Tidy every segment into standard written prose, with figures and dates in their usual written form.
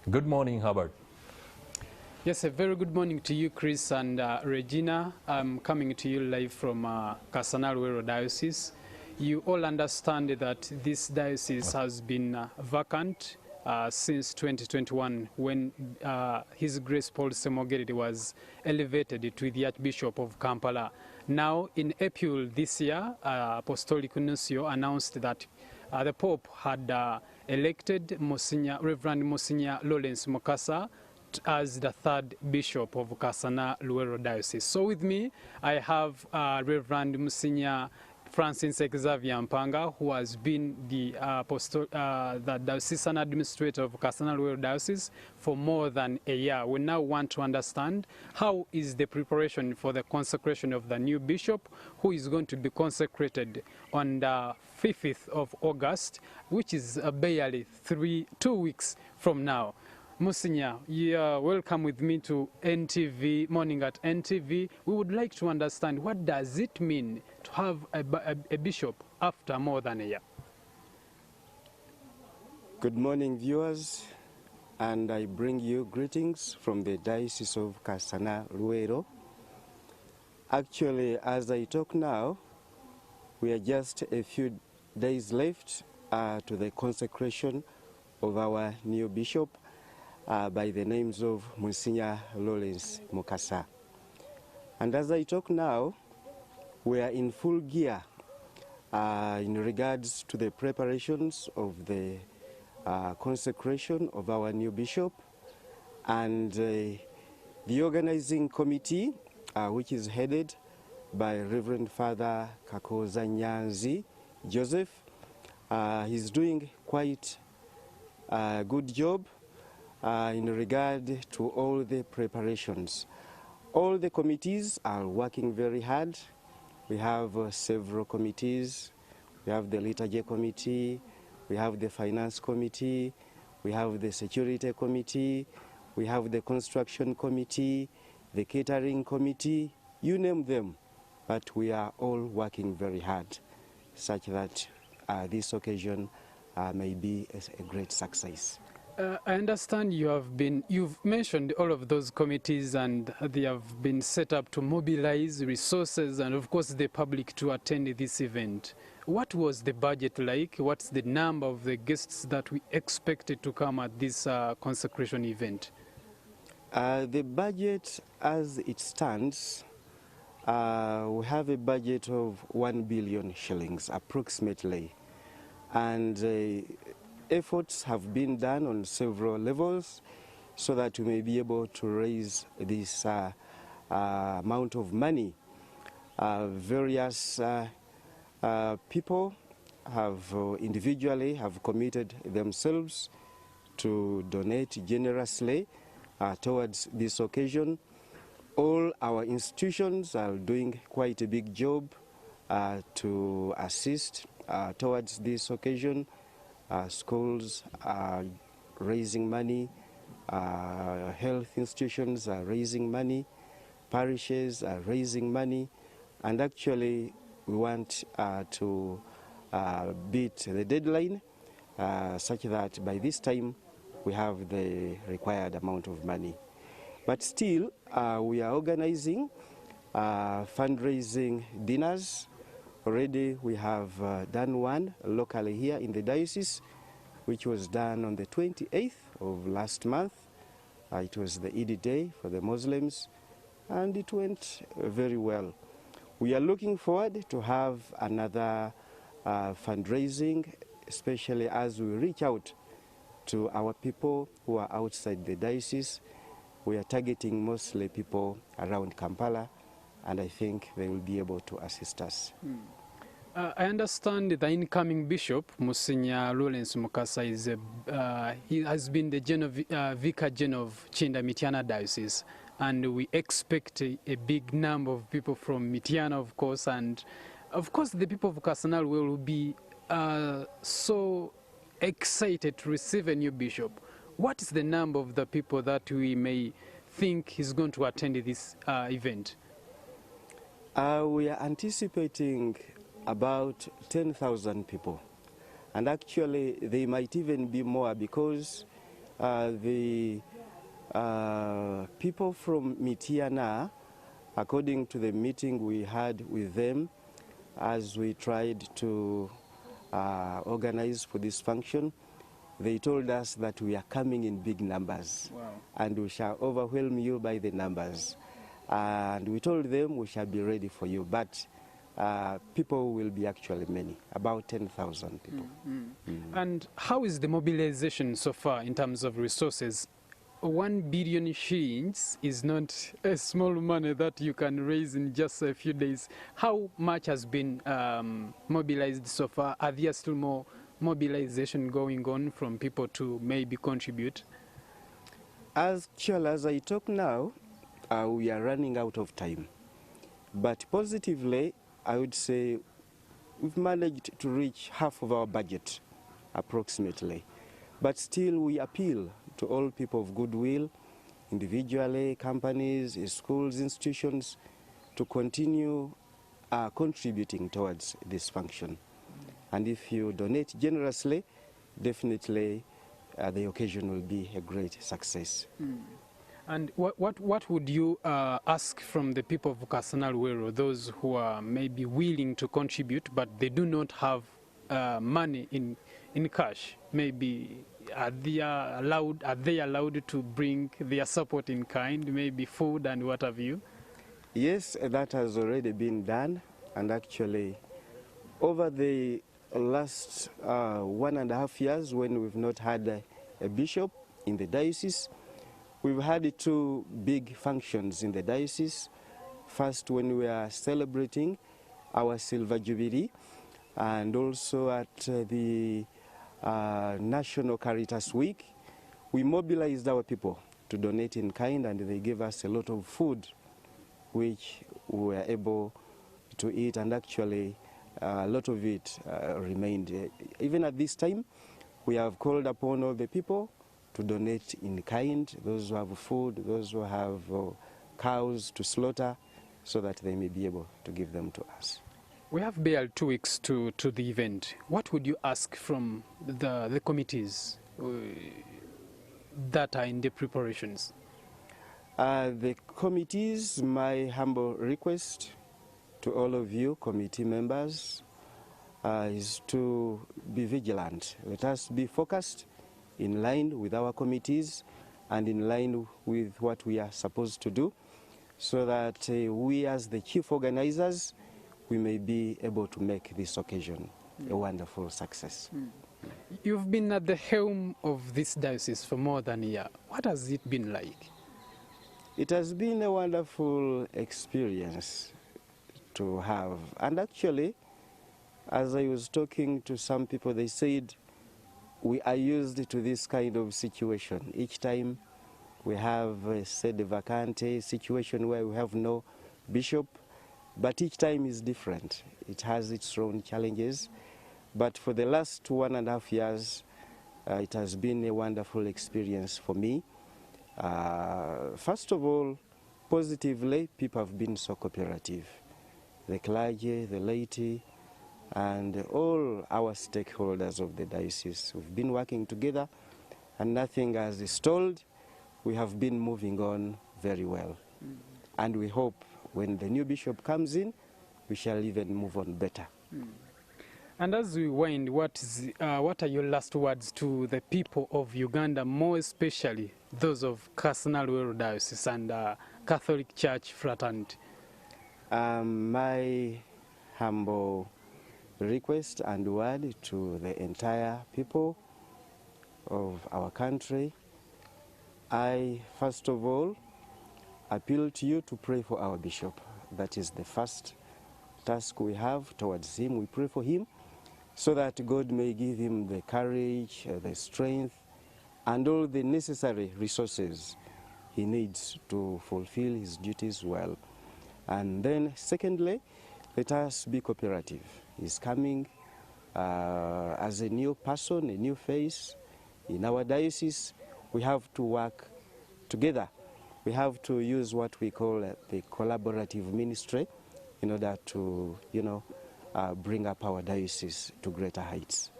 Good morning, Herbert. Yes, a very good morning to you, Chris and Regina. I'm coming to you live from Kasana-Luweero Diocese. You all understand that this diocese has been vacant since 2021 when His Grace Paul Semogedi was elevated to the Archbishop of Kampala. Now, in April this year, Apostolic Nuncio announced that the Pope had elected Reverend Msgr Lawrence Mukasa as the third bishop of Kasana-Luweero Diocese. So with me, I have Reverend Msgr Francis Xavier Mpanga, who has been the diocesan administrator of Kasana-Luweero Diocese for more than a year. We now want to understand how is the preparation for the consecration of the new bishop, who is going to be consecrated on the 5th of August, which is barely 2 weeks from now. Msgr, you are welcome with me to NTV, Morning at NTV. We would like to understand, what does it mean to have a bishop after more than a year? Good morning, viewers, and I bring you greetings from the Diocese of Kasana-Luweero. Actually, as I talk now, we are just a few days left to the consecration of our new bishop, by the names of Msgr Lawrence Mukasa. And as I talk now, we are in full gear in regards to the preparations of the consecration of our new bishop, and the organizing committee, which is headed by Reverend Father Kakoza Nyanzi Joseph. He's doing quite a good job in regard to all the preparations. All the committees are working very hard. We have several committees. We have the liturgy committee, we have the finance committee, we have the security committee, we have the construction committee, the catering committee, you name them. But we are all working very hard such that this occasion may be a great success. I understand you've mentioned all of those committees, and they have been set up to mobilize resources and of course the public to attend this event. What was the budget like? What's the number of the guests that we expected to come at this consecration event? The budget as it stands, we have a budget of 1 billion shillings approximately, and efforts have been done on several levels so that we may be able to raise this amount of money. Various people have individually have committed themselves to donate generously towards this occasion. All our institutions are doing quite a big job to assist towards this occasion. Schools are raising money, health institutions are raising money, parishes are raising money, and actually we want to beat the deadline such that by this time we have the required amount of money. But still, we are organizing fundraising dinners. Already we have done one locally here in the diocese, which was done on the 28th of last month. It was the Eid day for the Muslims, and it went very well. We are looking forward to have another fundraising, especially as we reach out to our people who are outside the diocese. We are targeting mostly people around Kampala, and I think they will be able to assist us. I understand the incoming bishop, Msgr Lawrence Mukasa, he has been the Vicar General of Chinda Mityana Diocese, and we expect a big number of people from Mityana, of course, and of course the people of Kasana will be so excited to receive a new bishop. What is the number of the people that we may think is going to attend this event? We are anticipating about 10,000 people, and actually they might even be more, because the people from Mitiana, according to the meeting we had with them as we tried to organize for this function, they told us that we are coming in big numbers. Wow. And we shall overwhelm you by the numbers. And we told them we shall be ready for you, but people will be actually many, about 10,000 people. And how is the mobilization so far in terms of resources? 1 billion shillings is not a small money that you can raise in just a few days. How much has been mobilized so far? Are there still more mobilization going on from people to maybe contribute? As I talk now, we are running out of time. But positively, I would say we've managed to reach half of our budget, approximately. But still, we appeal to all people of goodwill, individually, companies, schools, institutions, to continue contributing towards this function. And if you donate generously, definitely the occasion will be a great success. And what would you ask from the people of Kasana-Luweero, those who are maybe willing to contribute, but they do not have money in cash? Maybe are they allowed to bring their support in kind, maybe food and what have you? Yes, that has already been done, and actually over the last 1.5 years, when we've not had a bishop in the diocese, we've had 2 big functions in the diocese. First, when we are celebrating our Silver Jubilee, and also at the National Caritas Week, we mobilized our people to donate in kind, and they gave us a lot of food, which we were able to eat, and actually a lot of it remained. Even at this time, we have called upon all the people to donate in kind, those who have food, those who have cows to slaughter, so that they may be able to give them to us. We have barely 2 weeks to the event. What would you ask from the committees that are in the preparations? The committees, my humble request to all of you committee members is to be vigilant. Let us be focused, in line with our committees and in line with what we are supposed to do, so that we as the chief organizers, we may be able to make this occasion a wonderful success. You've been at the helm of this diocese for more than a year. What has it been like? It has been a wonderful experience to have. And actually, as I was talking to some people, they said we are used to this kind of situation. Each time we have a sede vacante situation where we have no bishop, but each time is different. It has its own challenges. But for the last 1.5 years, it has been a wonderful experience for me. First of all, positively, people have been so cooperative. The clergy, the laity, and all our stakeholders of the diocese. We've been working together, and nothing has stalled. We have been moving on very well. And we hope when the new bishop comes in, we shall even move on better. And as we wind, what are your last words to the people of Uganda, more especially those of Kasana-Luweero Diocese and Catholic Church fraternity? My humble request and word to the entire people of our country, I first of all appeal to you to pray for our bishop. That is the first task we have towards him. We pray for him so that God may give him the courage, the strength, and all the necessary resources he needs to fulfill his duties well. And then secondly, let us be cooperative. He's coming as a new person, a new face in our diocese. We have to work together. We have to use what we call the collaborative ministry in order to, bring up our diocese to greater heights.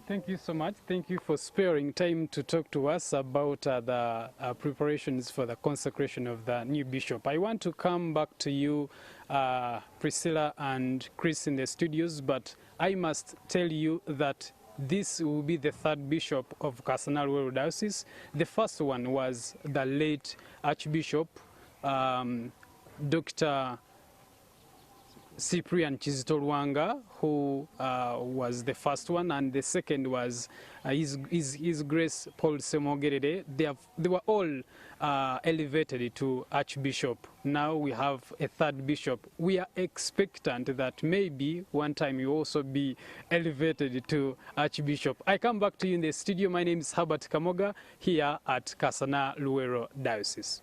Thank you so much. Thank you for sparing time to talk to us about the preparations for the consecration of the new bishop. I want to come back to you, Priscilla and Chris in the studios, but I must tell you that this will be the third bishop of Kasana-Luweero Diocese. The first one was the late Archbishop Dr. Cyprian Kizito-Lwanga, who was the first one, and the second was His Grace Paul Semogerere. They were all elevated to Archbishop. Now we have a third bishop. We are expectant that maybe one time you also be elevated to Archbishop. I come back to you in the studio. My name is Herbert Kamoga here at Kasana-Luweero Diocese.